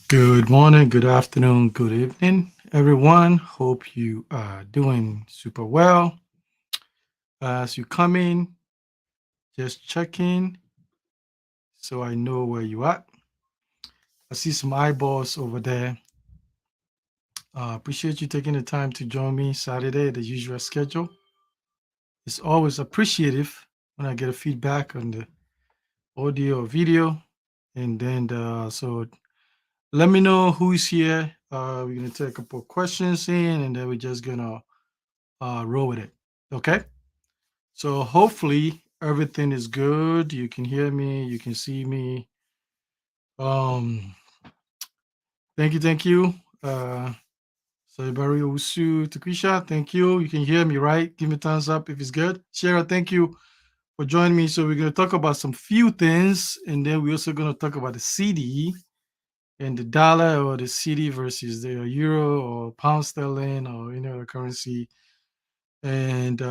Good morning, good afternoon, good evening, everyone. Hope you are doing super well. As you come in, just check in so I know where you are. I see some eyeballs over there. Appreciate you taking the time to join me Saturday, the usual schedule. It's always appreciative when I get a feedback on the audio or video. And then, so let me know who's here. We're going to take a couple of questions in and then we're just going to roll with it. Okay. So hopefully everything is good. You can hear me, you can see me. Um, thank you. Uh Barry Usu Takisha, thank you. You can hear me, right? Give me a thumbs up if it's good. Shara, thank you for joining me. So we're gonna talk about some few things, and then we're also gonna talk about the CD and the dollar or the CD versus the euro or pound sterling or any other currency and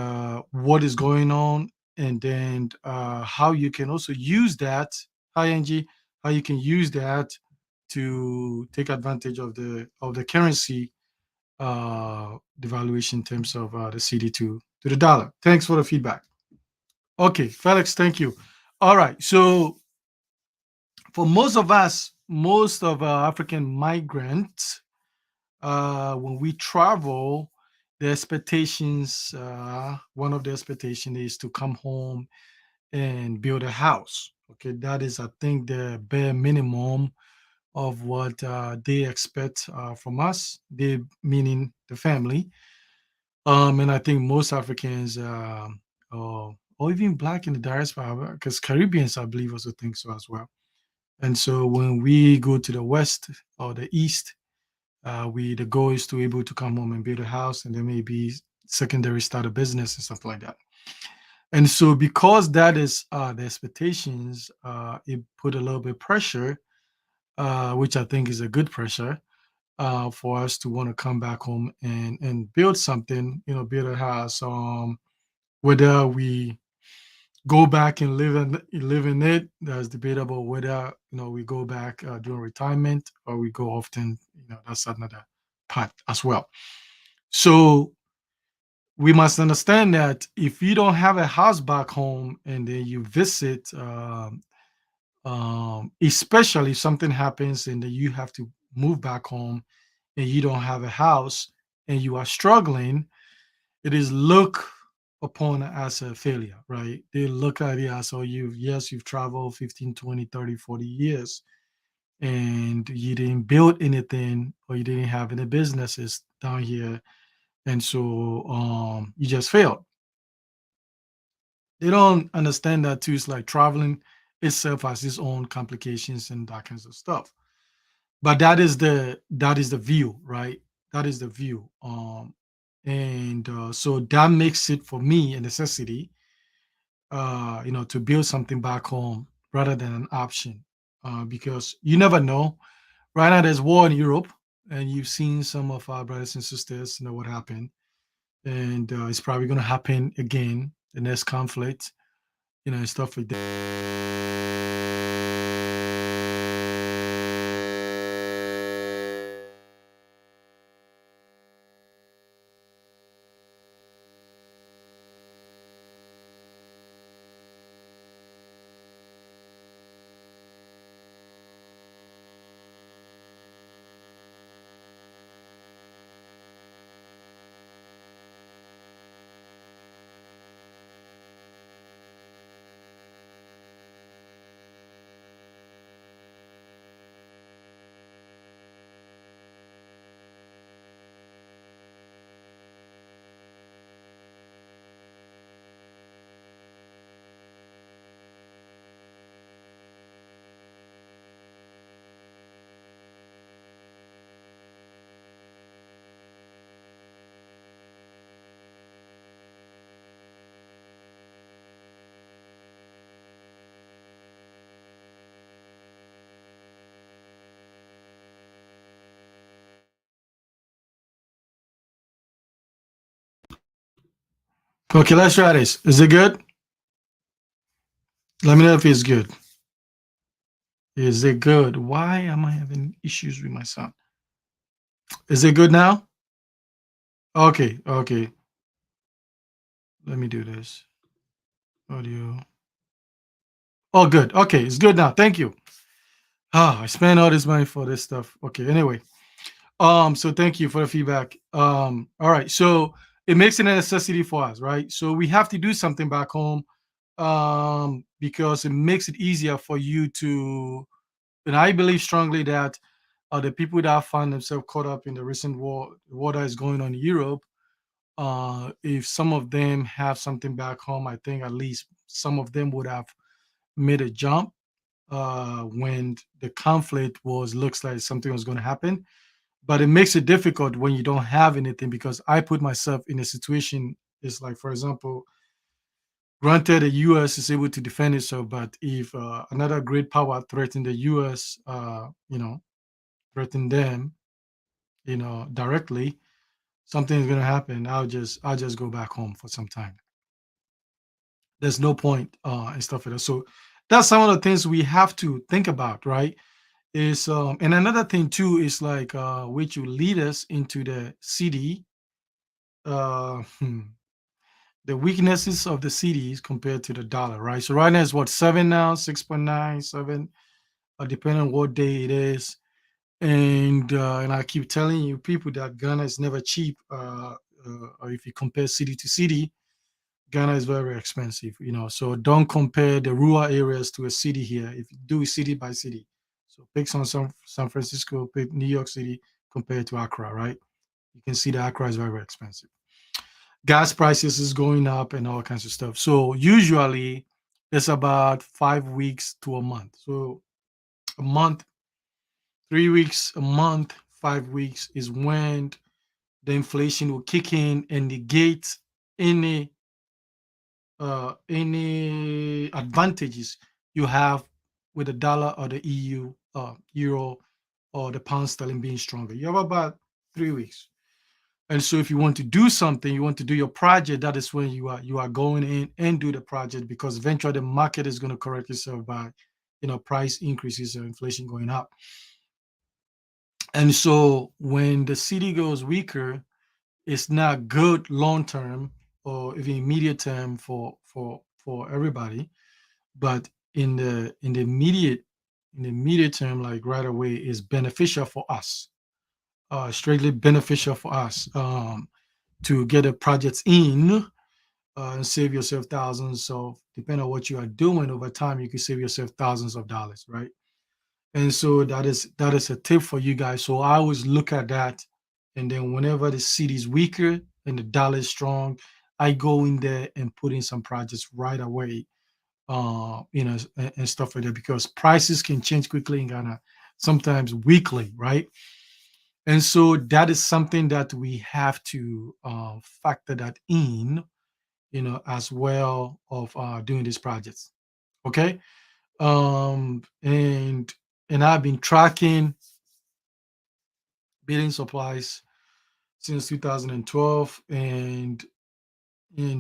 what is going on, and then how you can also use that. Hi, Angie. How you can use that to take advantage of the currency devaluation in terms of the CD to the dollar. Thanks for the feedback. Okay, Felix, thank you. All right, so for most of us, most of African migrants, when we travel, the expectations, one of the expectation is to come home and build a house. Okay, that is, I think, the bare minimum of what they expect from us. They meaning the family. And I think most Africans, or even black in the diaspora, because Caribbeans, I believe, also think so as well. And so when we go to the west or the east, we the goal is to able to come home and build a house and then maybe secondary start a business and stuff like that. And so because that is the expectations, it put a little bit pressure, which I think is a good pressure, for us to want to come back home and build something, build a house. Whether we go back and live in it, that's debatable. Whether we go back during retirement or we go often, that's another part as well. So we must understand that if you don't have a house back home and then you visit, especially if something happens and then you have to move back home and you don't have a house and you are struggling, it is looked upon as a failure, right? They look at it as, oh, you've traveled 15, 20, 30, 40 years and you didn't build anything or you didn't have any businesses down here. And so you just failed. They don't understand that too. It's like traveling itself has its own complications and that kinds of stuff. But that is the view, right? That is the view. And so that makes it for me a necessity, to build something back home rather than an option, because you never know. Right now, there's war in Europe, and you've seen some of our brothers and sisters know what happened, and it's probably going to happen again. The next conflict, and stuff like that. Okay, let's try this. Is it good? Let me know if it's good. Is it good? Why am I having issues with my sound? Is it good now? Okay, okay. Let me do this. Audio. Oh, good. Okay, it's good now. Thank you. Ah, I spent all this money for this stuff. Okay, anyway. So thank you for the feedback. All right. So it makes it a necessity for us, right? So we have to do something back home, because it makes it easier for you to, and I believe strongly that the people that find themselves caught up in the recent war that is going on in Europe, if some of them have something back home, I think at least some of them would have made a jump when the conflict was looks like something was going to happen. But it makes it difficult when you don't have anything, because I put myself in a situation. It's like, for example, granted, the U.S. is able to defend itself, but if another great power threatened the U.S., threaten them, directly, something's gonna happen. I'll just go back home for some time. There's no point and stuff like that. So that's some of the things we have to think about, right? Is And another thing too is like which will lead us into the CD, uh, hmm, the weaknesses of the CDs compared to the dollar, right? So right now it's what, 7 now, 6.9, 7, depending on what day it is. And I keep telling you people that Ghana is never cheap. Or if you compare city to city, Ghana is very expensive. So don't compare the rural areas to a city here. If you do city by city, so pick San Francisco, pick New York City compared to Accra, right? You can see that Accra is very, very expensive. Gas prices is going up and all kinds of stuff. So usually it's about 5 weeks to a month. So a month, 3 weeks, a month, 5 weeks is when the inflation will kick in and negate any any advantages you have with the dollar or the EU, euro, or the pound sterling being stronger. You have about 3 weeks. And so if you want to do something, you want to do your project, that is when you are going in and do the project, because eventually the market is going to correct itself by price increases or inflation going up. And so when the city goes weaker, it's not good long term or even immediate term for everybody. But in the immediate term, like right away, is beneficial for us, strictly beneficial for us, to get the projects in, and save yourself thousands of, depending on what you are doing over time, you can save yourself thousands of dollars, right? And so that is a tip for you guys. So I always look at that, and then whenever the city is weaker and the dollar is strong, I go in there and put in some projects right away, and stuff like that, because prices can change quickly in Ghana, sometimes weekly, right? And so that is something that we have to factor that in, as well of doing these projects. Okay. And I've been tracking building supplies since 2012, and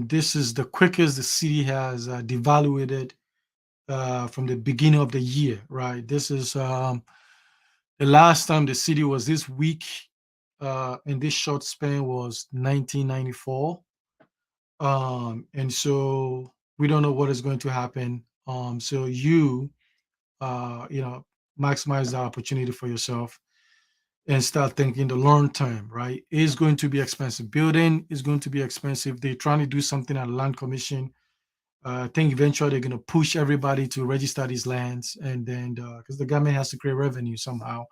this is the quickest the city has devaluated from the beginning of the year, right? This is the last time the city was this weak in this short span was 1994. And so we don't know what is going to happen. So maximize the opportunity for yourself and start thinking the long term, right? It's going to be expensive. Building is going to be expensive. They're trying to do something at land commission. I think eventually they're going to push everybody to register these lands, and then because the government has to create revenue somehow,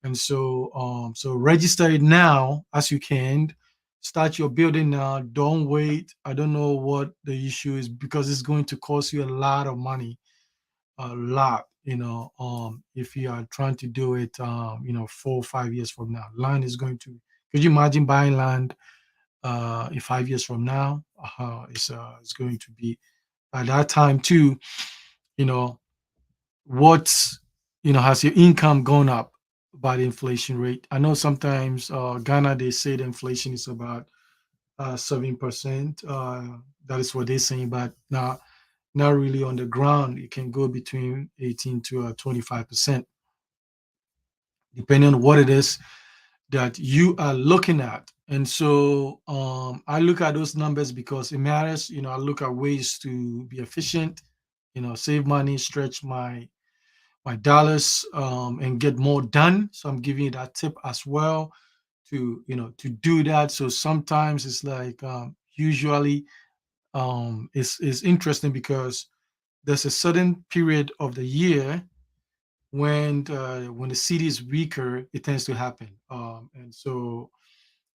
and so register it now as you can. Start your building now. Don't wait. I don't know what the issue is, because it's going to cost you a lot of money, a lot. If you are trying to do it, 4 or 5 years from now, land is going to. Could you imagine buying land in 5 years from now? It's going to be at that time too. You know what's has your income gone up by the inflation rate? I know sometimes Ghana, they say the inflation is about 7%. That is what they're saying, but not really on the ground, it can go between 18 to 25%, depending on what it is that you are looking at. And so I look at those numbers because it matters. I look at ways to be efficient, save money, stretch my dollars, and get more done. So I'm giving you that tip as well to do that. So sometimes it's like usually it's interesting because there's a certain period of the year when the city is weaker, it tends to happen. And so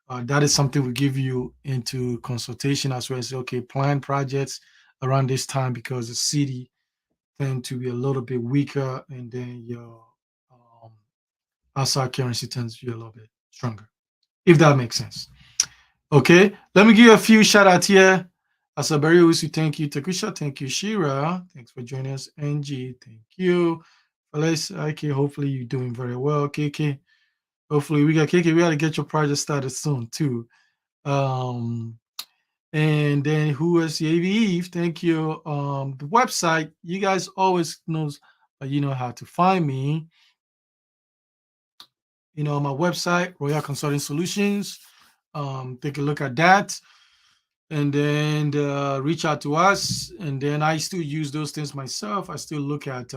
that is something we give you into consultation as well as okay, plan projects around this time because the city tend to be a little bit weaker, and then your um, outside currency tends to be a little bit stronger. If that makes sense. Okay, let me give you a few shout outs here. Asabari Usu, thank you. Takusha, thank you. Shira, thanks for joining us. Angie, thank you. Felix, okay, hopefully you're doing very well. KK, hopefully we got KK. We got to get your project started soon too. Um, and then who is Eve? Thank you. The website, you guys always knows, you know how to find me. My website, Royal Consulting Solutions. Take a look at that, and then reach out to us. And then I still use those things myself. I still look at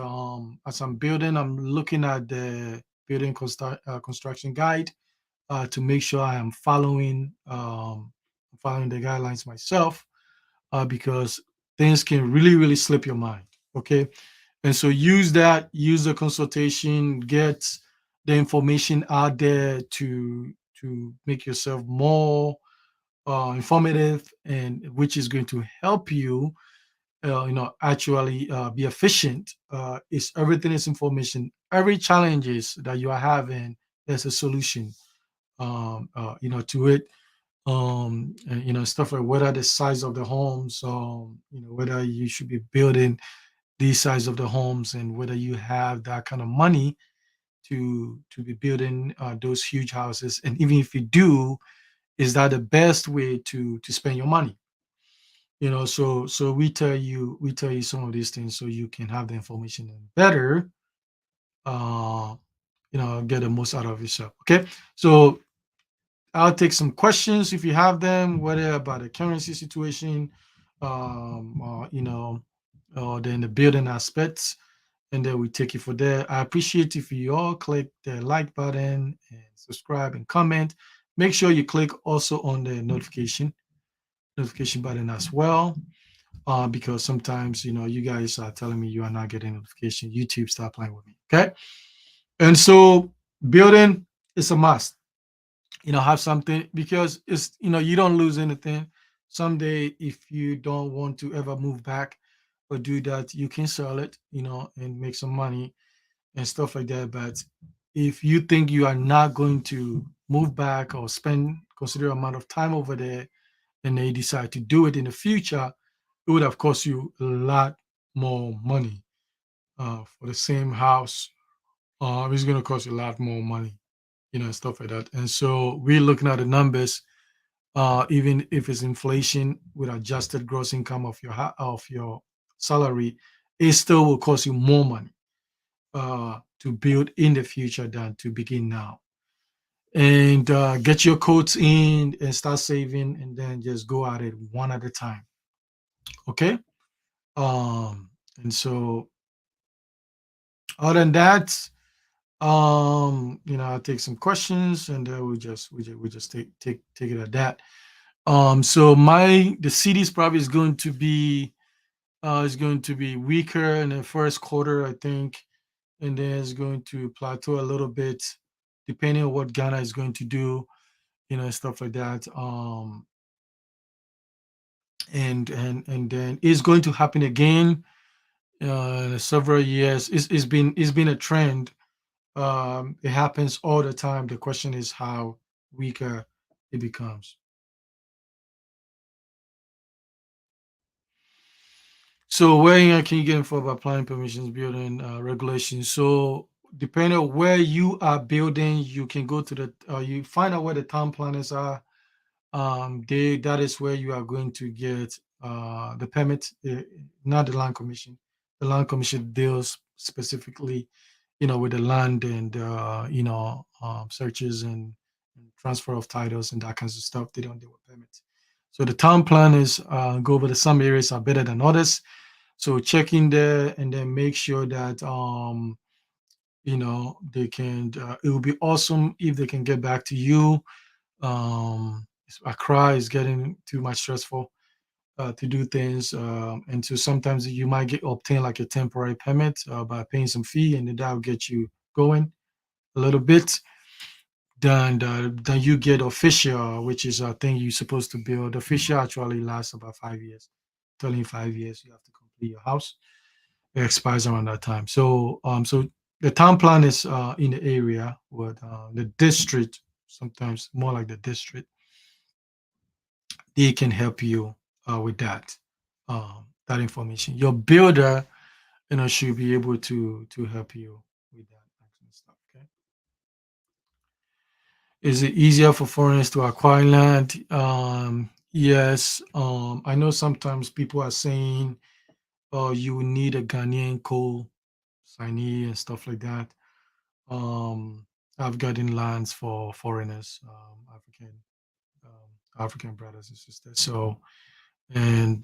as I'm building. I'm looking at the building construction guide to make sure I am following the guidelines myself because things can really really slip your mind. Okay, and so use the consultation, get the information out there to make yourself more informative, and which is going to help you actually be efficient. Is everything is information. Every challenges that you are having, there's a solution to it. And, stuff like whether the size of the homes, whether you should be building these size of the homes, and whether you have that kind of money to be building those huge houses, and even if you do, is that the best way to spend your money? So we tell you some of these things so you can have the information and better uh get the most out of yourself. Okay, so I'll take some questions if you have them, whether about the currency situation, or then the building aspects, and then we take it for there. I appreciate if you all click the like button and subscribe and comment. Make sure you click also on the notification button as well, because sometimes you guys are telling me you are not getting notification. YouTube, stop playing with me. Okay, and so building is a must. Have something because it's you don't lose anything. Someday, if you don't want to ever move back or do that, you can sell it, and make some money and stuff like that. But if you think you are not going to move back or spend considerable amount of time over there, and they decide to do it in the future, it would have cost you a lot more money for the same house. It's going to cost you a lot more money, and stuff like that. And so we're looking at the numbers. Even if it's inflation with adjusted gross income of your salary, it still will cost you more money to build in the future than to begin now. And get your quotes in and start saving, and then just go at it one at a time. Okay. And so other than that, I'll take some questions, and then we just take it at that. So the CDs probably is going to be weaker in the first quarter, I think, and then it's going to plateau a little bit, depending on what Ghana is going to do, stuff like that. And then it's going to happen again in several years. It's been a trend. It happens all the time. The question is how weaker it becomes. So where can you get info about planning permissions, building regulations? So depending on where you are building, you can go to you find out where the town planners are. That is where you are going to get the permit, not the land commission. The land commission deals specifically, with the land and searches and transfer of titles and that kinds of stuff. They don't deal with permits. So the town planners go over that some areas are better than others. So check in there and then make sure that they can. It would be awesome if they can get back to you. Accra is getting too much stressful to do things, and so sometimes you might get obtain like a temporary permit by paying some fee, and then that will get you going a little bit. Then you get official, which is a thing you're supposed to build. Official actually lasts about 5 years. Telling you 5 years, you have to complete your house. It expires around that time. So the town plan is in the area, with the district, sometimes more like the district, they can help you with that information. Your builder, should be able to help you with that kind of stuff. Okay. Is it easier for foreigners to acquire land? Yes. I know sometimes people are saying, "Oh, you need a Ghanaian co-signee and stuff like that." Um, I've gotten lands for foreigners, African brothers and sisters. So, and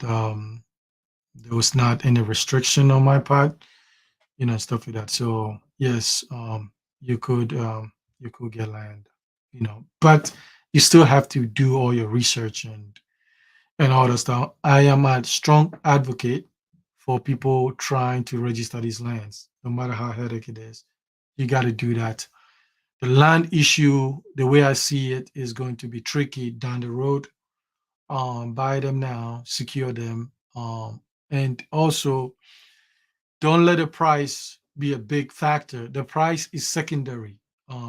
there was not any restriction on my part, stuff like that. So yes, you could get land, but you still have to do all your research and all that stuff. I am a strong advocate for people trying to register these lands, no matter how headache it is. You got to do that. The land issue, the way I see it, is going to be tricky down the road. Buy them now, secure them, and also don't let the price be a big factor. The price is secondary.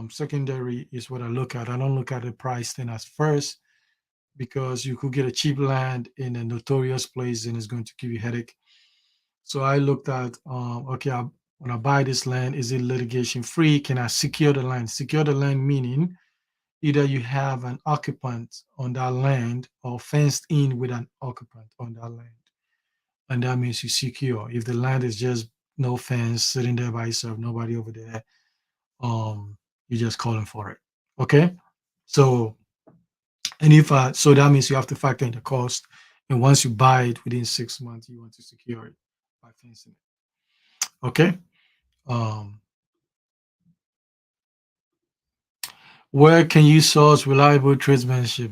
Secondary is what I look at. I don't look at the price then as first, because you could get a cheap land in a notorious place and it's going to give you headache. So I looked at, okay, when I buy this land, is it litigation free? Can I secure the land? Secure the land meaning either you have an occupant on that land or fenced in with an occupant on that land. And that means you secure. If the land is just no fence, sitting there by itself, nobody over there, you're just calling for it. Okay. So, and if so that means you have to factor in the cost. And once you buy it within 6 months, you want to secure it by fencing it. Okay. Um, where can you source reliable tradesmanship?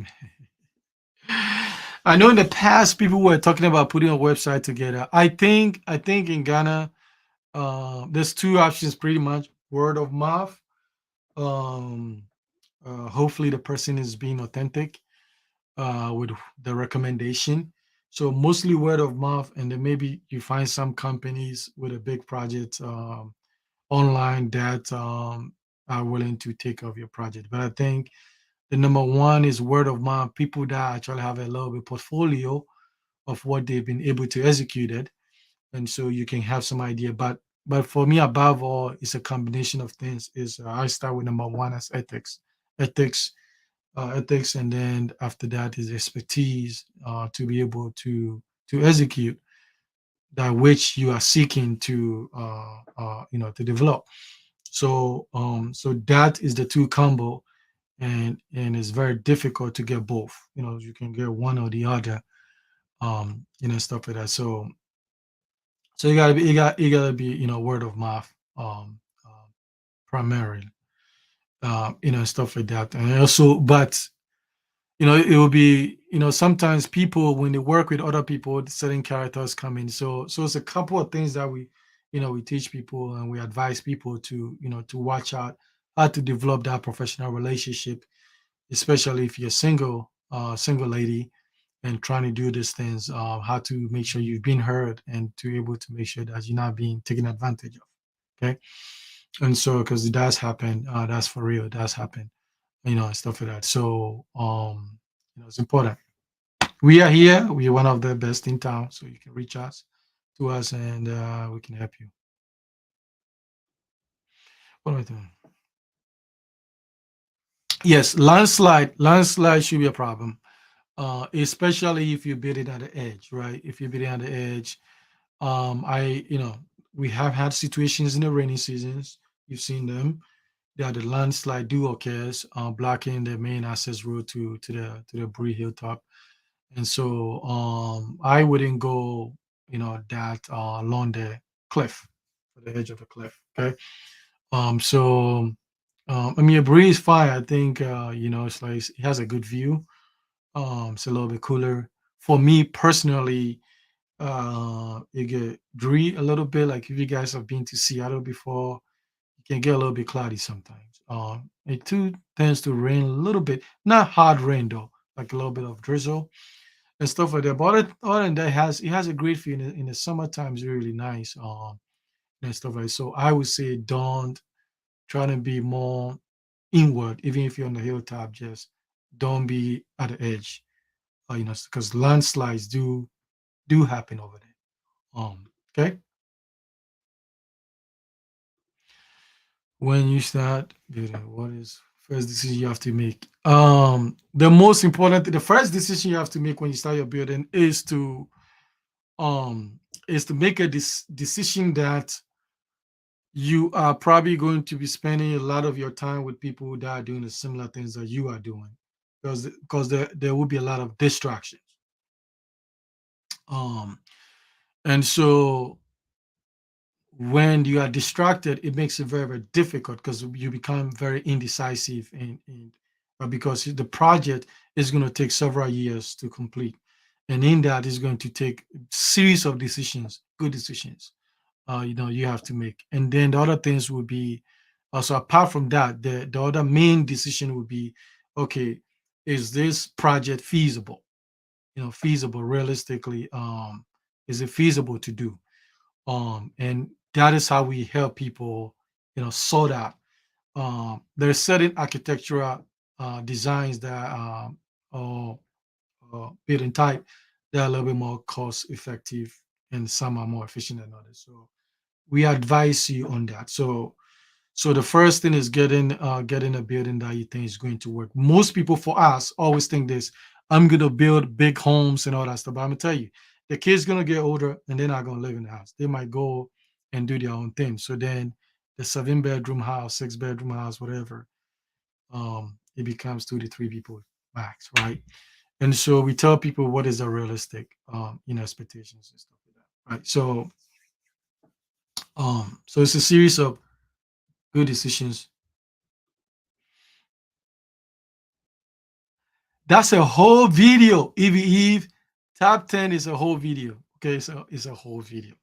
I know in the past people were talking about putting a website together. I think in Ghana, there's two options pretty much: word of mouth. Um, Hopefully the person is being authentic with the recommendation. So mostly word of mouth, and then maybe you find some companies with a big project online that are willing to take off your project. But I think the number one is word of mouth. People that actually have a little bit portfolio of what they've been able to execute it, and so you can have some idea. But for me, above all, it's a combination of things. Is I start with number one as ethics, ethics, and then after that is expertise to be able to execute that which you are seeking to develop. So that is the two combo, and it's very difficult to get both. You can get one or the other, stuff like that. So you gotta be word of mouth, primarily, stuff like that. And also, but it will be, sometimes people, when they work with other people, certain characters come in. So it's a couple of things that we teach people and we advise people to watch out how to develop that professional relationship, especially if you're single lady and trying to do these things, how to make sure you've been heard and to able to make sure that you're not being taken advantage of. Okay. And so, because it does happen, that's for real, it does happen, and stuff like that. So, it's important. We are here. We are one of the best in town, so you can reach us to us, and we can help you. What am I doing? Yes, landslide. Landslide should be a problem. especially if you're bidding at the edge, right? If you're bidding at the edge, I, we have had situations in the rainy seasons. You've seen them that the landslide do occurs, blocking the main access road to the Bree Hilltop. And so I wouldn't go, that along the cliff, the edge of the cliff. Okay. So I mean, a Bree is fine. I think it's like it has a good view. It's a little bit cooler. For me personally, it get Bree a little bit. Like if you guys have been to Seattle before, it can get a little bit cloudy sometimes. It too tends to rain a little bit, not hard rain though, like a little bit of drizzle and stuff like that. But other than that, it has a great feel in the summertime. It's really nice. And stuff like that. So I would say don't try to be more inward, even if you're on the hilltop. Just don't be at the edge. Because landslides do happen over there. Okay. When you start building, what is first decision you have to make? The most important, the first decision you have to make when you start your building um is to make a decision that you are probably going to be spending a lot of your time with people that are doing the similar things that you are doing, because there will be a lot of distractions. Um, and so when you are distracted, it makes it very, very difficult because you become very indecisive and because the project is going to take several years to complete. And in that is going to take series of decisions, good decisions, you have to make. And then the other things would be also apart from that, the other main decision would be, okay, is this project feasible? Feasible realistically, is it feasible to do? And that is how we help people, sort out. There's certain architectural designs that are building type that are a little bit more cost effective, and some are more efficient than others. So we advise you on that. So the first thing is getting a building that you think is going to work. Most people, for us, always think this: I'm gonna build big homes and all that stuff. But I'm gonna tell you, the kids gonna get older and they're not gonna live in the house. They might go and do their own thing. So then the 7 bedroom house, 6 bedroom house, whatever, it becomes 2 to 3 people max, right? And so we tell people what is a realistic, expectations and stuff like that, right? So it's a series of good decisions. That's a whole video. Eve, top 10 is a whole video. Okay, so it's a whole video.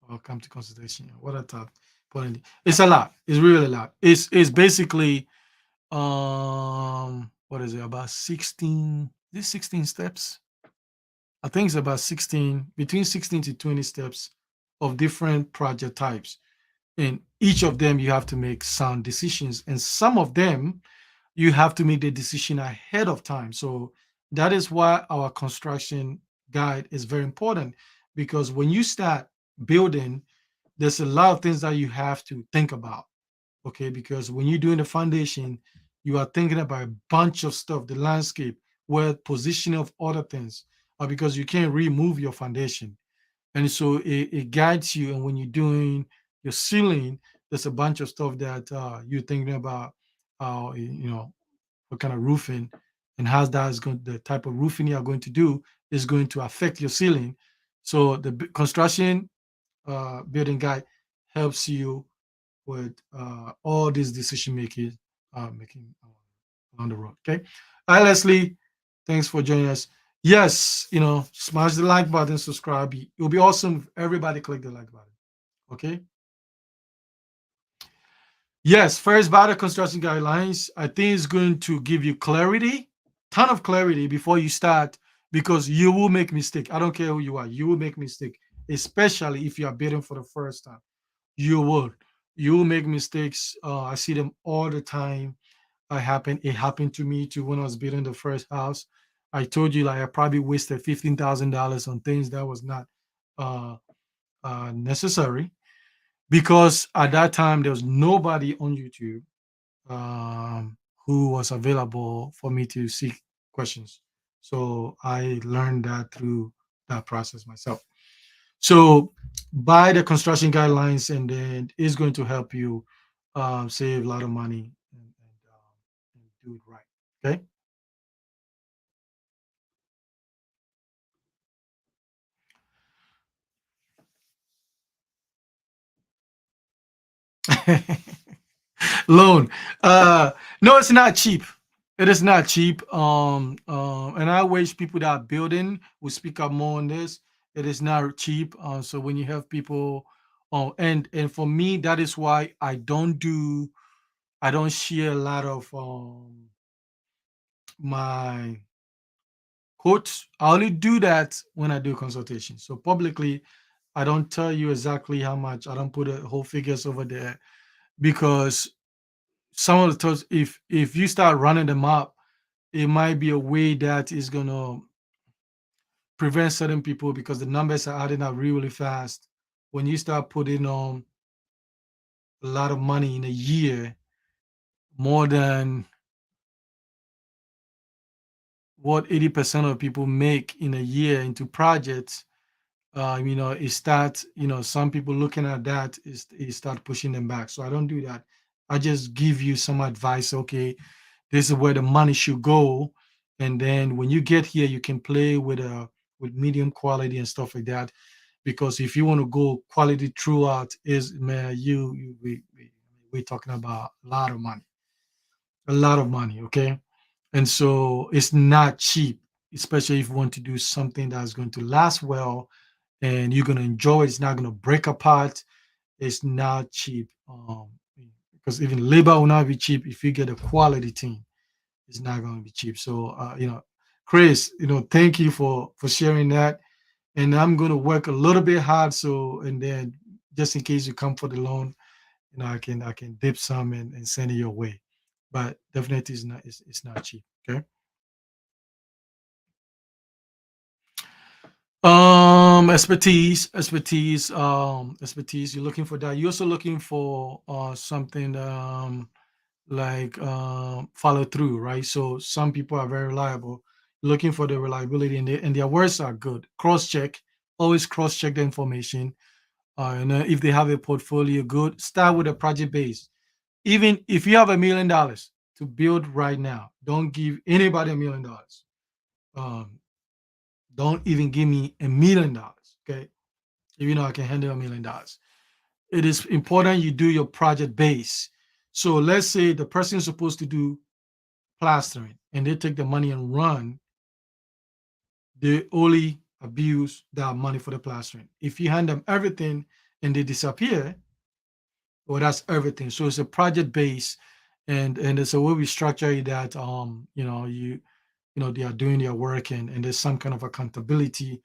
Welcome to consultation. What a top point. It's a lot. It's really a lot. It's basically what is it, about 16, this 16 steps? I think it's about 16, between 16 to 20 steps of different project types. And each of them you have to make sound decisions. And some of them you have to make the decision ahead of time. So that is why our construction guide is very important, because when you start building, there's a lot of things that you have to think about. Okay, because when you're doing the foundation, you are thinking about a bunch of stuff, the landscape, where positioning of other things, because you can't remove your foundation. And so it guides you. And when you're doing your ceiling, there's a bunch of stuff that you're thinking about, what kind of roofing and how that is going, the type of roofing you are going to do is going to affect your ceiling. So the construction building guide helps you with all this decision making on the road. Okay. Hi, Leslie. Thanks for joining us. Yes, smash the like button, subscribe. It will be awesome if everybody click the like button. Okay. Yes, first battle construction guidelines. I think it's going to give you clarity, ton of clarity before you start, because you will make mistake. I don't care who you are, you will make mistake, especially if you are bidding for the first time. You will, you will make mistakes. I see them all the time. It happened to me too when I was building the first house. I told you, like, I probably wasted $15,000 on things that was not uh, necessary, because at that time there was nobody on YouTube who was available for me to seek questions. So I learned that through that process myself. So buy the construction guidelines, and then it's going to help you save a lot of money and do it right. Okay. Loan. Uh, no, it's not cheap. It is not cheap. And I wish people that are building would speak up more on this. It is not cheap. So when you have people, and for me, that is why I don't share a lot of my quotes. I only do that when I do consultation. So publicly, I don't tell you exactly how much. I don't put a whole figures over there because some of the times, if you start running them up, it might be a way that is gonna prevent certain people because the numbers are adding up really, really fast. When you start putting on a lot of money in a year, more than what 80% of people make in a year into projects, it starts, some people looking at that is it start pushing them back. So I don't do that. I just give you some advice. Okay, this is where the money should go, and then when you get here, you can play with medium quality and stuff like that. Because if you want to go quality throughout, is man, we're talking about a lot of money. Okay, and so it's not cheap, especially if you want to do something that's going to last well and you're going to enjoy it. It's not going to break apart. It's not cheap. Because even labor will not be cheap if you get a quality team. It's not going to be cheap. So, Chris, thank you for sharing that. And I'm going to work a little bit hard. So, and then just in case you come for the loan, I can dip some and send it your way. But definitely, it's not cheap. Okay. Expertise. You're looking for that. You're also looking for something like follow through, right? So some people are very reliable, looking for the reliability, and their words are good. Cross check, always cross check the information. And if they have a portfolio, good. Start with a project base. Even if you have $1 million to build right now, don't give anybody $1 million. Um, don't even give me $1 million. Okay, if you know I can handle $1 million. It is important you do your project base. So let's say the person is supposed to do plastering and they take the money and run, they only abuse that money for the plastering. If you hand them everything and they disappear, well, that's everything. So it's a project base, and it's a way we structure it that they are doing their work, and there's some kind of accountability,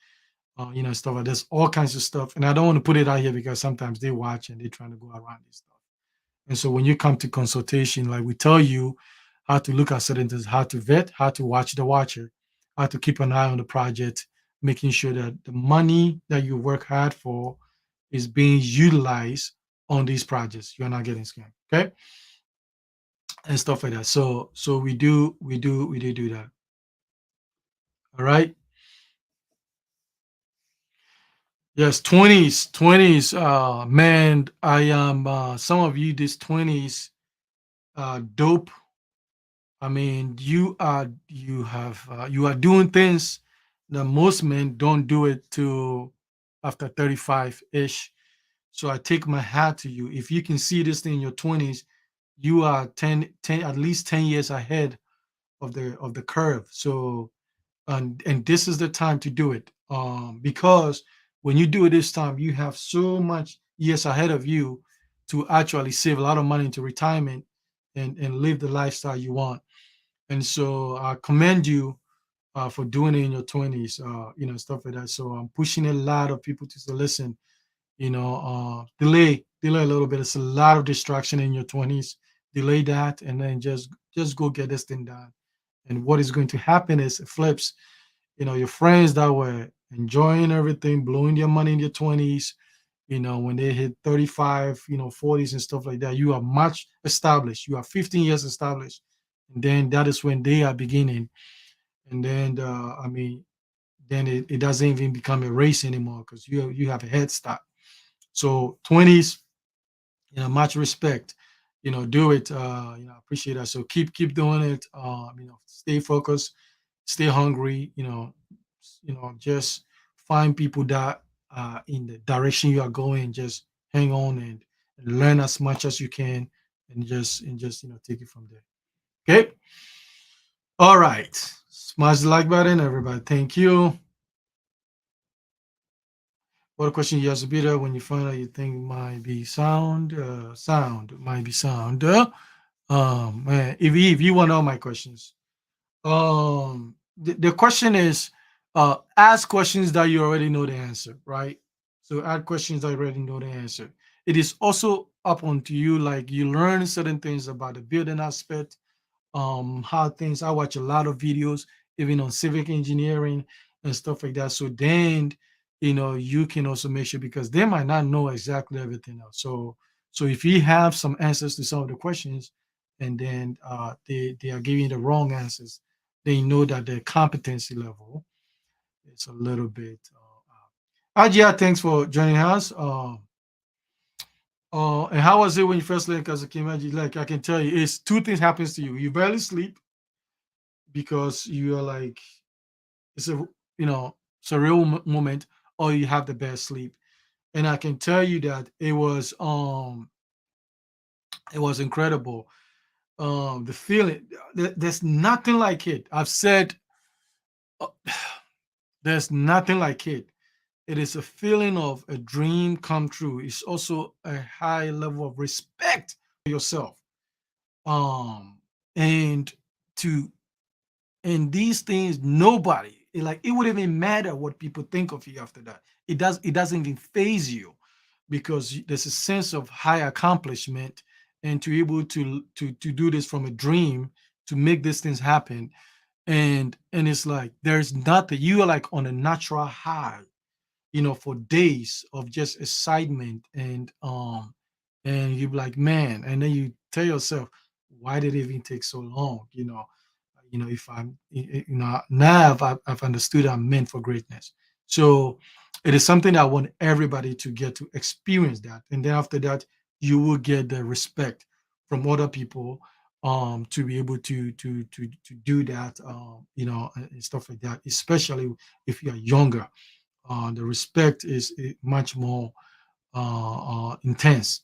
stuff like there's all kinds of stuff. And I don't want to put it out here because sometimes they watch and they're trying to go around this stuff. And so when you come to consultation, like we tell you how to look at certain things, how to vet, how to watch the watcher, how to keep an eye on the project, making sure that the money that you work hard for is being utilized on these projects. You're not getting scammed. Okay. And stuff like that. So we do that. All right. Yes, 20s. Man, I am some of you this 20s dope. I mean, you are doing things that most men don't do it till after 35 ish. So I take my hat to you. If you can see this thing in your 20s, you are 10 at least 10 years ahead of the curve. So and this is the time to do it. Because when you do it this time, you have so much years ahead of you to actually save a lot of money into retirement and live the lifestyle you want. And so I commend you for doing it in your 20s, stuff like that. So I'm pushing a lot of people to say, listen, delay a little bit. It's a lot of distraction in your 20s. Delay that, and then just go get this thing done. And what is going to happen is it flips. Your friends that were enjoying everything, blowing their money in your 20s, when they hit 35, 40s and stuff like that, you are much established. You are 15 years established. And then that is when they are beginning. and then I mean, then it doesn't even become a race anymore because you have a head start. So 20s, much respect. Do it. Appreciate that. So keep doing it. Stay focused, stay hungry. Just find people that in the direction you are going. Just hang on and learn as much as you can, and just take it from there. Okay. All right. Smash the like button, everybody. Thank you. What a question you asked to be there when you find out you think might be sound might be sound. Man, if you want all my questions, the question is, ask questions that you already know the answer, right? So add questions that you already know the answer. It is also up onto you, like you learn certain things about the building aspect, how things. I watch a lot of videos even on civic engineering and stuff like that, so then you can also make sure, because they might not know exactly everything else. So if you have some answers to some of the questions, and then they are giving the wrong answers, they know that their competency level is a little bit Ajia, thanks for joining us. And how was it when you first learned as a Like I can tell you, it's two things happens to you. You barely sleep because you are like, it's a surreal moment, or you have the best sleep. And I can tell you that it was incredible. The feeling, there's nothing like it. I've said, uh, there's nothing like it. It is a feeling of a dream come true. It's also a high level of respect for yourself. And to and these things, nobody, like, it wouldn't even matter what people think of you after that. It doesn't even phase you, because there's a sense of high accomplishment, and to be able to do this from a dream, to make these things happen. And it's like there's nothing, you are like on a natural high, for days of just excitement. And you're like, man, and then you tell yourself, why did it even take so long? If I'm, now I've understood I'm meant for greatness. So it is something I want everybody to get to experience that. And then after that, you will get the respect from other people, to be able to do that, and stuff like that, especially if you are younger. The respect is much more intense,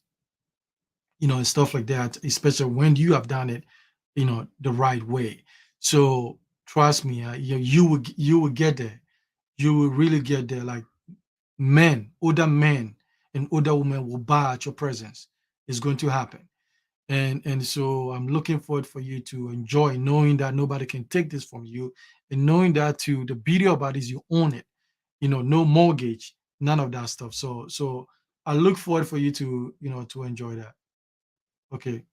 and stuff like that, especially when you have done it, the right way. So trust me, you will get there. You will really get there. Like, men and older women will bow at your presence. It's going to happen. And so I'm looking forward for you to enjoy, knowing that nobody can take this from you, and knowing that too, the beauty about it is you own it. No mortgage, none of that stuff. So I look forward for you to enjoy that. Okay.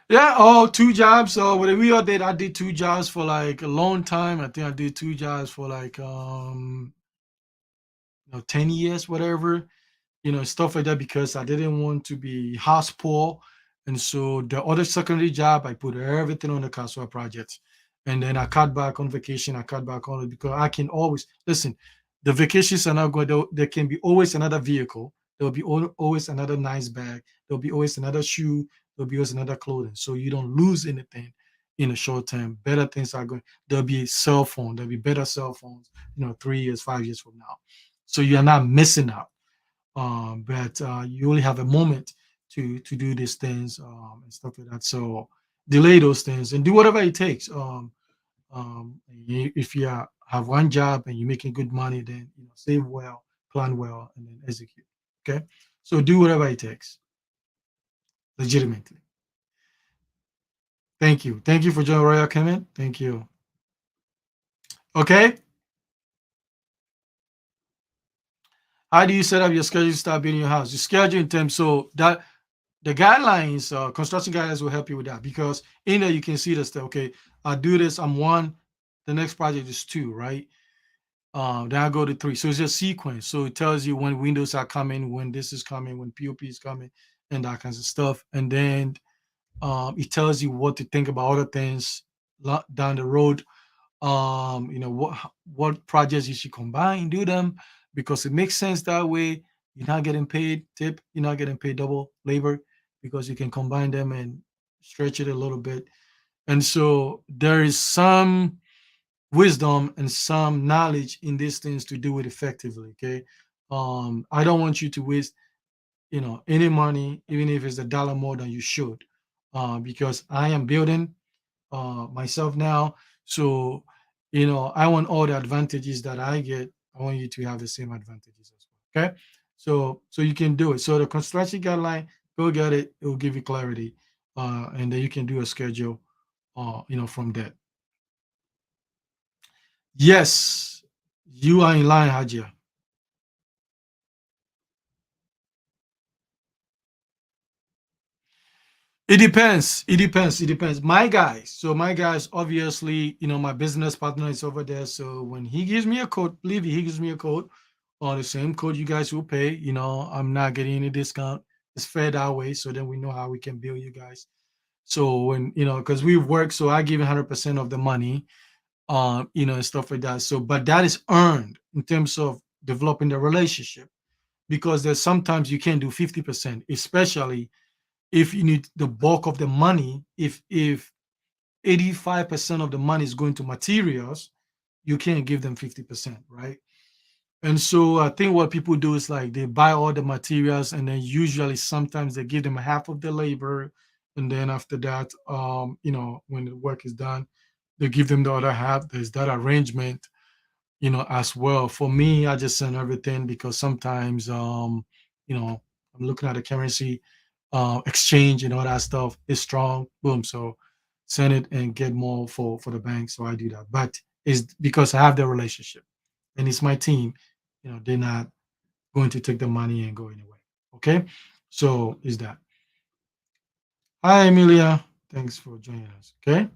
Yeah, oh, two jobs. So what we all did, I did two jobs for like a long time. I think I did two jobs for like 10 years, whatever, stuff like that, because I didn't want to be house poor. And so the other secondary job, I put everything on the Kaswa project. And then I cut back on vacation. I cut back on it because I can always listen. The vacations are not going. There can be always another vehicle. There will be always another nice bag. There'll be always another shoe. There'll be always another clothing. So you don't lose anything in the short term. Better things are going. There'll be a cell phone. There'll be better cell phones. 3 years, 5 years from now. So you are not missing out, but you only have a moment to do these things, and stuff like that. So delay those things and do whatever it takes. If you have one job and you're making good money, then save well, plan well, and then execute. Okay, so do whatever it takes, legitimately. Thank you for joining Royal Comment. Thank you. Okay, how do you set up your schedule to start building your house? Your schedule in terms, so that the guidelines, construction guidelines will help you with that, because in there you can see the stuff. Okay, I do this. I'm one. The next project is two, right? Then I go to three. So it's just sequence. So it tells you when windows are coming, when this is coming, when POP is coming, and that kinds of stuff. And then It tells you what to think about other things down the road. What projects you should combine, do them, because it makes sense that way. You're not getting paid tip, you're not getting paid double labor, because you can combine them and stretch it a little bit. And so there is some wisdom and some knowledge in these things to do it effectively. Okay. I don't want you to waste, any money, even if it's a dollar more than you should, because I am building myself now. So, I want all the advantages that I get. I want you to have the same advantages as well. Okay. So you can do it. So the construction guideline, go get it. It will give you clarity. And then you can do a schedule, from that. Yes, you are in line, Hajia. It depends. It depends. It depends. My guys, obviously, my business partner is over there. So when he gives me a code, believe me, he gives me a code on the same code you guys will pay. I'm not getting any discount. It's fair that way. So then we know how we can bill you guys. So when, because we work, so I give 100% of the money, and stuff like that. So, but that is earned in terms of developing the relationship, because there's sometimes you can't do 50%, especially if you need the bulk of the money. If 85% of the money is going to materials, you can't give them 50%, right? And so I think what people do is like they buy all the materials, and then usually sometimes they give them half of the labor, and then after that, when the work is done, they give them the other half. There's that arrangement, as well. For me, I just send everything, because sometimes, I'm looking at the currency exchange and all that stuff is strong. Boom. So send it and get more for the bank. So I do that. But it's because I have the relationship and it's my team. They're not going to take the money and go anyway. Okay. So is that. Hi, Emilia. Thanks for joining us. Okay.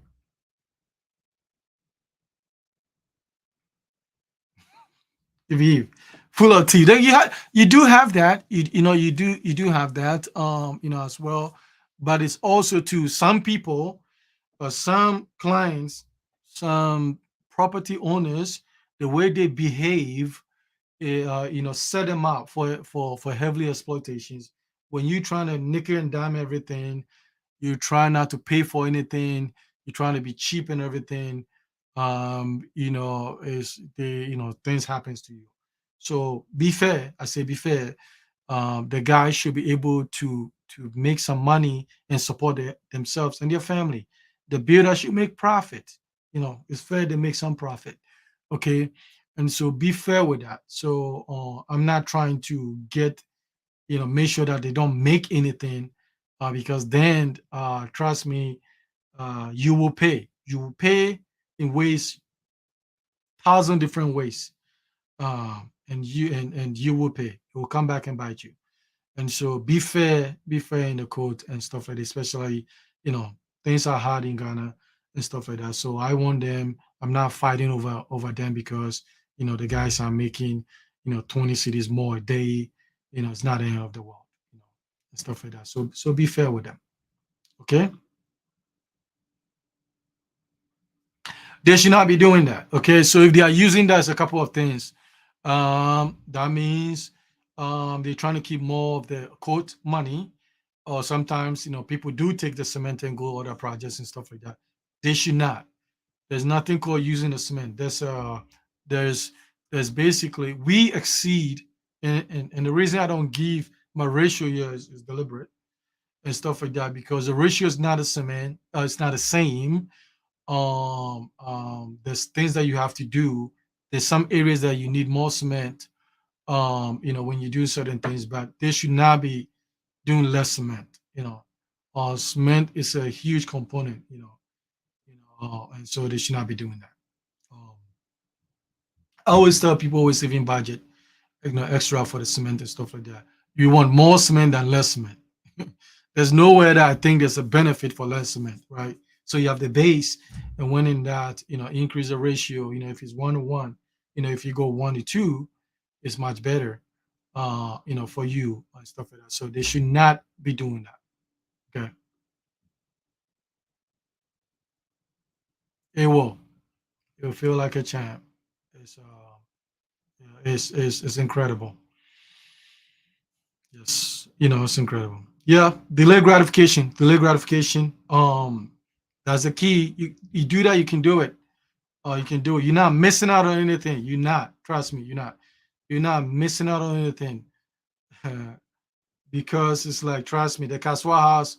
If you full of tea, then you do have that. You do have that. As well. But it's also to some people, some clients, some property owners, the way they behave, set them up for heavily exploitations. When you trying to nickel and dime everything, you try not to pay for anything, you're trying to be cheap and everything. Is the things happens to you. So be fair. I say be fair. The guys should be able to make some money and support themselves and their family. The builder should make profit. It's fair to make some profit. Okay, and so be fair with that. So I'm not trying to get, make sure that they don't make anything, because then, trust me, you will pay. You will pay in ways, thousand different ways, and you will pay. It will come back and bite you. And so be fair in the court and stuff like that, especially, you know, things are hard in Ghana and stuff like that. So I want them, I'm not fighting over them, because the guys are making, 20 cities more a day. It's not the end of the world, and stuff like that. So be fair with them. Okay. They should not be doing that. Okay. So if they are using that as a couple of things, that means they're trying to keep more of the quote money, or sometimes people do take the cement and go other projects and stuff like that. They should not. There's nothing called using the cement. There's there's basically we exceed, and the reason I don't give my ratio here is deliberate and stuff like that, because the ratio is not a cement. It's not the same. There's things that you have to do. There's some areas that you need more cement, when you do certain things, but they should not be doing less cement. Cement is a huge component. And so they should not be doing that. Um, I always tell people always saving budget, extra for the cement and stuff like that. You want more cement than less cement. There's nowhere that I think there's a benefit for less cement, right? So you have the base, and when in that, increase the ratio. If it's 1 to 1, if you go 1 to 2, it's much better, for you and stuff like that. So they should not be doing that. Okay. It will. You'll feel like a champ. It's yeah, it's incredible. Yes, it's incredible. Yeah, delay gratification. Delay gratification. That's the key. You do that, you can do it. You can do it. You're not missing out on anything. You're not. Trust me, you're not. You're not missing out on anything. Because it's like, trust me, the Kaswa house,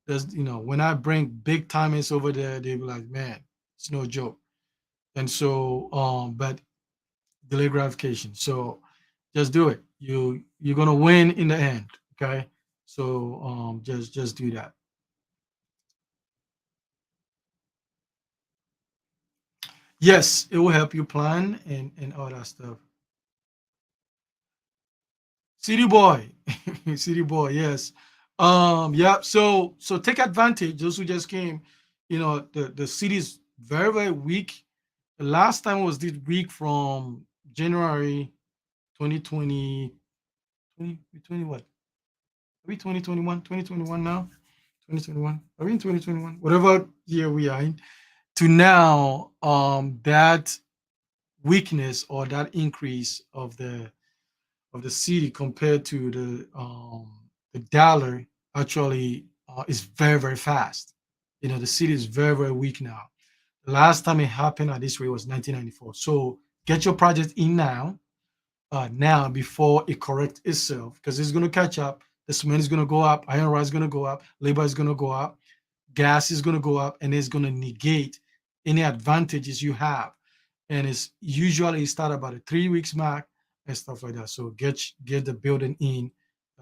there's, when I bring big timers over there, they be like, man, it's no joke. And so, but delay gratification. So just do it. You're gonna win in the end. Okay. So just do that. Yes, it will help you plan and all that stuff. City boy, city boy. Yes. Yeah. So take advantage. Those who just came, the city is very very weak. The last time was this week from January 2020, 2020 what? Are we 2021? 2021 now? 2021? Are we in 2021? Whatever year we are in. To now, that weakness or that increase of the city compared to the dollar actually is very very fast. The city is very very weak now. The last time it happened at this rate was 1994. So get your project in now before it corrects itself, because it's going to catch up. The cement is going to go up, iron rod is going to go up, labor is going to go up, gas is going to go up, and it's going to negate any advantages you have. And it's usually start about a 3 weeks mark and stuff like that. So get the building in,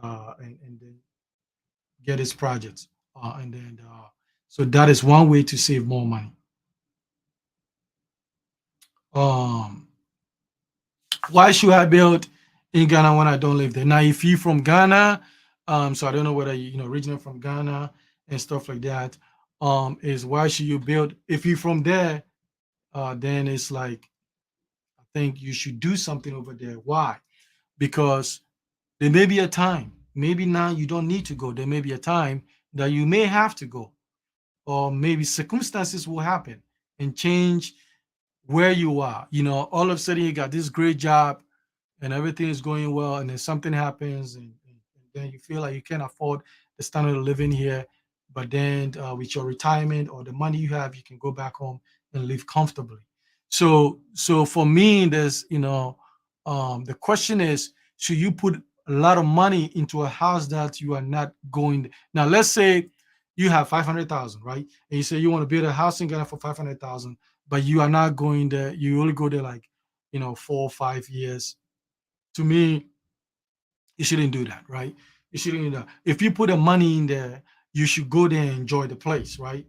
and then get its projects, and then so that is one way to save more money. Um, why should I build in Ghana when I don't live there? Now, if you from Ghana, so I don't know whether originally from Ghana and stuff like that. Is why should you build if you're from there? Then it's like, I think you should do something over there. Why? Because there may be a time, maybe now you don't need to go. There may be a time that you may have to go, or maybe circumstances will happen and change where you are. All of a sudden you got this great job and everything is going well, and then something happens, and then you feel like you can't afford the standard of living here. But then with your retirement or the money you have, you can go back home and live comfortably. So for me, there's the question is, should you put a lot of money into a house that you are not going? Now let's say you have 500,000, right? And you say you want to build a house in Ghana for 500,000, but you are not going there. You only go there like 4 or 5 years. To me, you shouldn't do that, right? You shouldn't do that. If you put the money in there, you should go there and enjoy the place, right?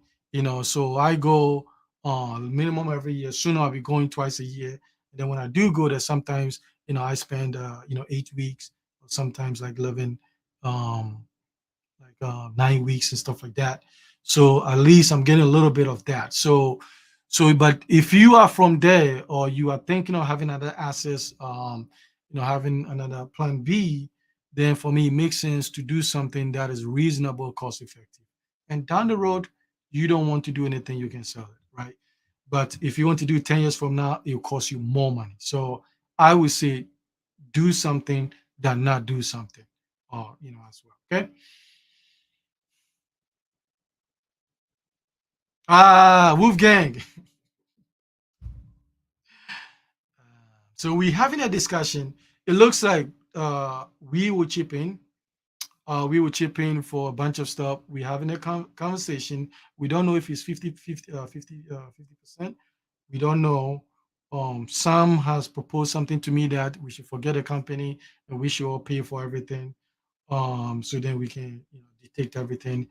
So I go minimum every year. Soon I'll be going twice a year. And then when I do go there, sometimes I spend 8 weeks, or sometimes like 11, um, 9 weeks and stuff like that. So at least I'm getting a little bit of that. So but if you are from there, or you are thinking of having other assets, having another plan B, then for me it makes sense to do something that is reasonable, cost effective. And down the road, you don't want to do anything, you can sell it, right? But if you want to do it 10 years from now, it will cost you more money. So I would say do something than not do something, or as well. Okay. Wolfgang. So we're having a discussion. It looks like we will chip in. We will chip in for a bunch of stuff. We're having a conversation. We don't know if it's 50%. We don't know. Sam has proposed something to me that we should forget the company and we should all pay for everything. So then we can detect everything.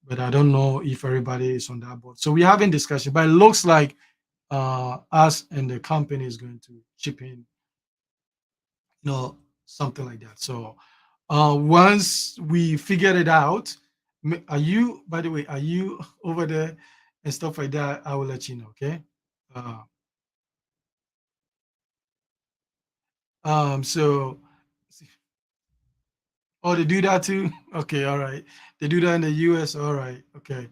But I don't know if everybody is on that board. So we're having discussion. But it looks like us and the company is going to chip in, something like that. So once we figured it out, are you, by the way, are you over there and stuff like that? I will let you know. Okay. Uh, so, oh, they do that too. Okay. All right. They do that in the US. All right. Okay.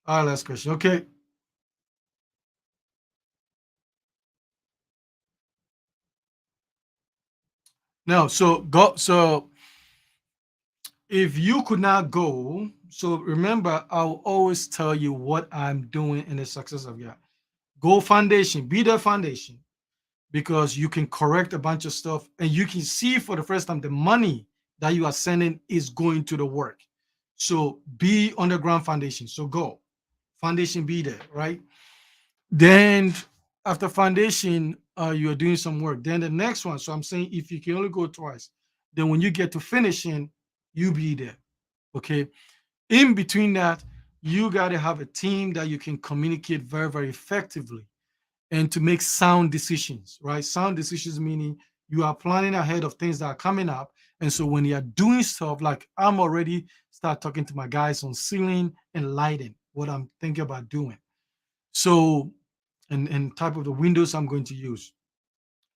All right. Last question. Okay. No, so go. So if you could not go, so remember, I'll always tell you what I'm doing in the success of God. Go foundation, be the foundation, because you can correct a bunch of stuff and you can see for the first time the money that you are sending is going to the work. So be underground foundation. So go foundation, be there, right? Then after foundation, you are doing some work. Then the next one. So I'm saying if you can only go twice, then when you get to finishing, you be there. Okay. In between that, you got to have a team that you can communicate very, very effectively and to make sound decisions, right? Sound decisions meaning you are planning ahead of things that are coming up. And so when you're doing stuff, like I'm already start talking to my guys on ceiling and lighting, what I'm thinking about doing. So, and type of the windows I'm going to use.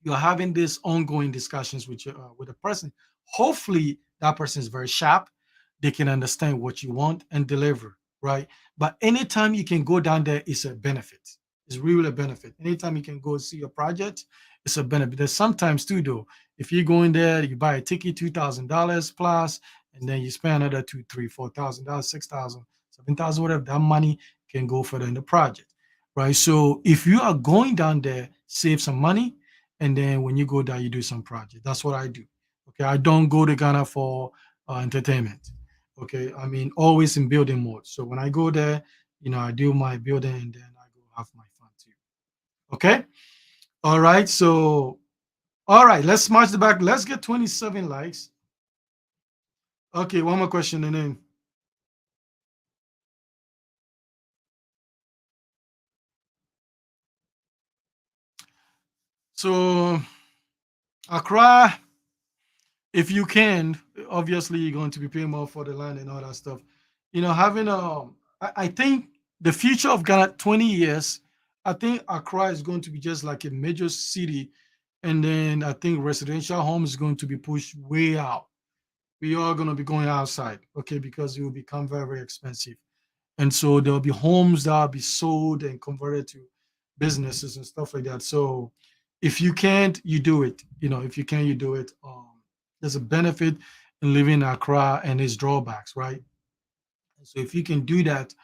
You're having these ongoing discussions with a person. Hopefully, that person is very sharp. They can understand what you want and deliver, right? But anytime you can go down there, it's a benefit. It's really a benefit. Anytime you can go see a project, it's a benefit. There's sometimes too, though, if you go in there, you buy a ticket, $2,000 plus, and then you spend another two, three, $4,000, 6,000, 7,000, whatever. That money can go further in the project, right? So if you are going down there, save some money, and then when you go there, you do some project. That's what I do. Okay, I don't go to Ghana for entertainment. Okay, I mean always in building mode. So when I go there, I do my building and then I go have my fun too. Okay, all right. So all right, let's smash the back. Let's get 27 likes. Okay, one more question and then so Accra, if you can, obviously you're going to be paying more for the land and all that stuff. Having I think the future of Ghana 20 years, I think Accra is going to be just like a major city, and then I think residential homes is going to be pushed way out. We are going to be going outside, okay, because it will become very, very expensive. And so there'll be homes that will be sold and converted to businesses and stuff like that. So if you can't, you do it. If you can, you do it. There's a benefit in living in Accra and its drawbacks, right? So if you can do that,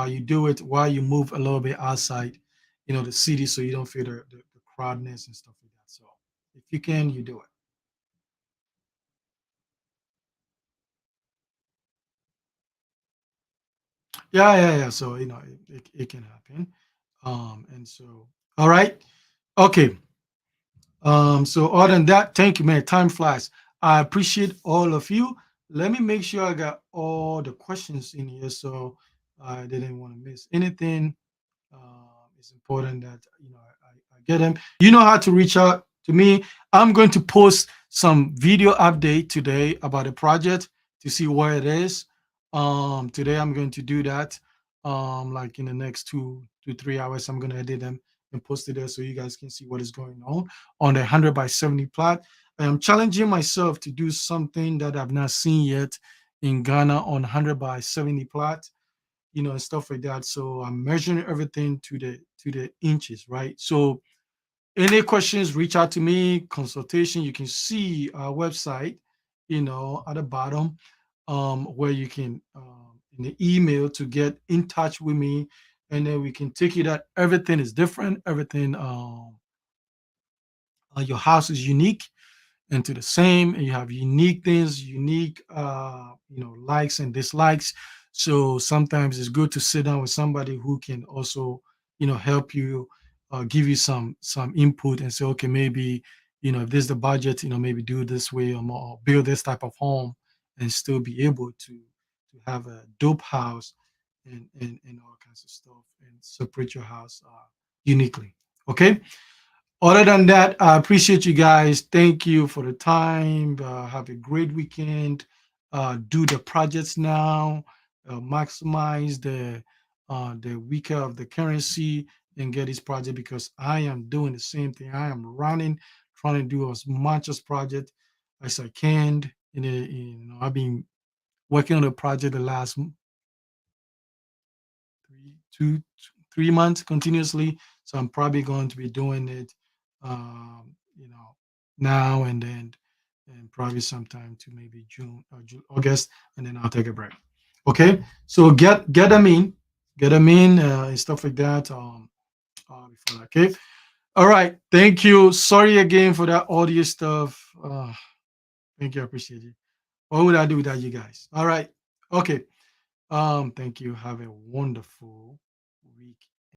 you do it while you move a little bit outside, the city, so you don't feel the crowdedness and stuff like that. So if you can, you do it. Yeah, yeah, yeah. So it can happen. And so all right, okay. So other than that, thank you, man. Time flies. I appreciate all of you. Let me make sure I got all the questions in here, so I didn't want to miss anything. It's important that I get them. You know how to reach out to me. I'm going to post some video update today about the project to see where it is. Today I'm going to do that. Like in the next 2 to 3 hours, I'm going to edit them and post it there so you guys can see what is going on the 100 by 70 plot. I am challenging myself to do something that I've not seen yet in Ghana on 100 by 70 plot, and stuff like that. So I'm measuring everything to the inches, right? So any questions, reach out to me. Consultation, you can see our website, at the bottom, where you can in the email to get in touch with me, and then we can take you that everything is different. Everything, your house is unique into the same, and you have unique things, unique likes and dislikes. So sometimes it's good to sit down with somebody who can also help you, give you some input and say, okay, maybe if this is the budget, maybe do it this way, or build this type of home and still be able to have a dope house and all kinds of stuff and separate your house uniquely. Okay. Other than that, I appreciate you guys. Thank you for the time. Have a great weekend. Do the projects now. Maximize the weaker of the currency and get this project, because I am doing the same thing. I am running, trying to do as much as project as I can. I've been working on the project the last three, two, 3 months continuously. So I'm probably going to be doing it, um, you know, now and then and probably sometime to maybe June or August, and then I'll take a break. Okay, so get them in, and stuff like that. Before that, okay. All right, thank you. Sorry again for that audio stuff. Thank you, I appreciate it. What would I do without you guys? All right, okay. Thank you. Have a wonderful week.